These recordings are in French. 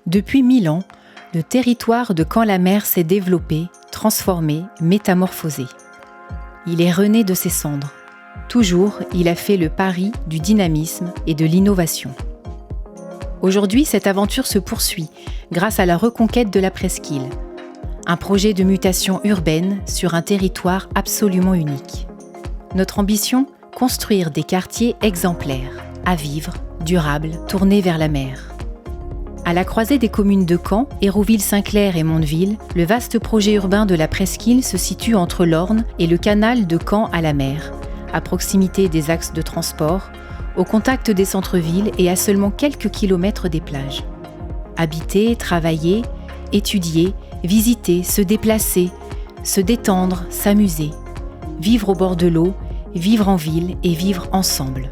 Depuis 1000 ans, le territoire de Caen-la-Mer s'est développé, transformé, métamorphosé. Il est rené de ses cendres. Toujours, il a fait le pari du dynamisme et de l'innovation. Aujourd'hui, cette aventure se poursuit grâce à la reconquête de la presqu'île. Un projet de mutation urbaine sur un territoire absolument unique. Notre ambition ? Construire des quartiers exemplaires, à vivre, durables, tournés vers la mer. À la croisée des communes de Caen, Hérouville-Saint-Clair et Mondeville, le vaste projet urbain de la presqu'île se situe entre l'Orne et le canal de Caen à la mer, à proximité des axes de transport, au contact des centres-villes et à seulement quelques kilomètres des plages. Habiter, travailler, étudier, visiter, se déplacer, se détendre, s'amuser, vivre au bord de l'eau, vivre en ville et vivre ensemble.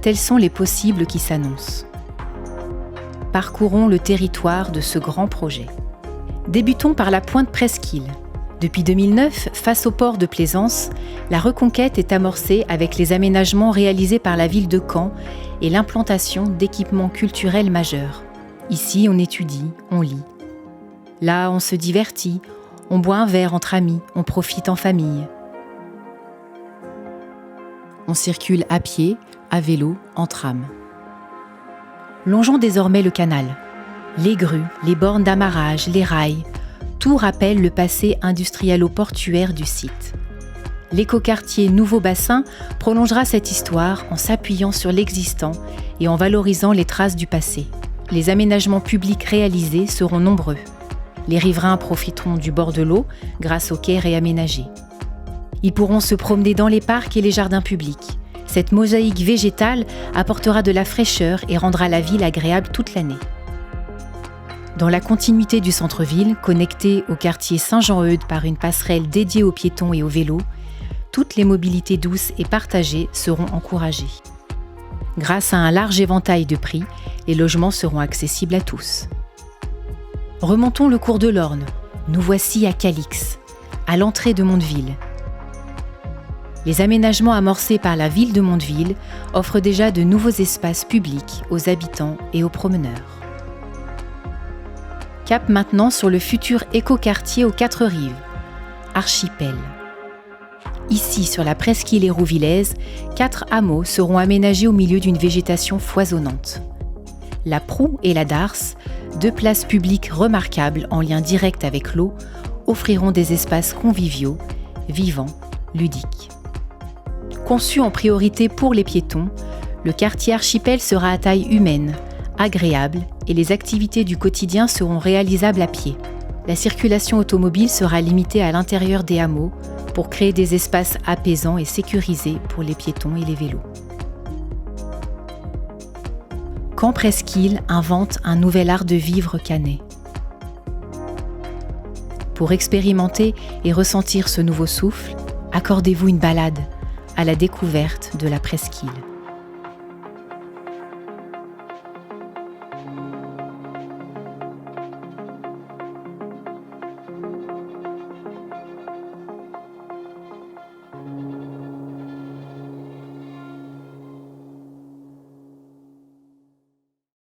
Tels sont les possibles qui s'annoncent. Parcourons le territoire de ce grand projet. Débutons par la pointe presqu'île. Depuis 2009, face au port de Plaisance, la reconquête est amorcée avec les aménagements réalisés par la ville de Caen et l'implantation d'équipements culturels majeurs. Ici, on étudie, on lit. Là, on se divertit, on boit un verre entre amis, on profite en famille. On circule à pied, à vélo, en tram. Longeons désormais le canal. Les grues, les bornes d'amarrage, les rails, tout rappelle le passé industrialo-portuaire du site. L'écoquartier Nouveau Bassin prolongera cette histoire en s'appuyant sur l'existant et en valorisant les traces du passé. Les aménagements publics réalisés seront nombreux. Les riverains profiteront du bord de l'eau grâce aux quais réaménagés. Ils pourront se promener dans les parcs et les jardins publics. Cette mosaïque végétale apportera de la fraîcheur et rendra la ville agréable toute l'année. Dans la continuité du centre-ville, connecté au quartier Saint-Jean-Eudes par une passerelle dédiée aux piétons et aux vélos, toutes les mobilités douces et partagées seront encouragées. Grâce à un large éventail de prix, les logements seront accessibles à tous. Remontons le cours de l'Orne. Nous voici à Calix, à l'entrée de Mondeville. Les aménagements amorcés par la ville de Mondeville offrent déjà de nouveaux espaces publics aux habitants et aux promeneurs. Cap maintenant sur le futur écoquartier aux 4 rives, Archipel. Ici, sur la presqu'île hérouvillaise, 4 hameaux seront aménagés au milieu d'une végétation foisonnante. La Proue et la Darse, 2 places publiques remarquables en lien direct avec l'eau, offriront des espaces conviviaux, vivants, ludiques. Conçu en priorité pour les piétons, le quartier Archipel sera à taille humaine, agréable et les activités du quotidien seront réalisables à pied. La circulation automobile sera limitée à l'intérieur des hameaux pour créer des espaces apaisants et sécurisés pour les piétons et les vélos. Caen Presqu'île invente un nouvel art de vivre caennais. Pour expérimenter et ressentir ce nouveau souffle, accordez-vous une balade à la découverte de la presqu'île.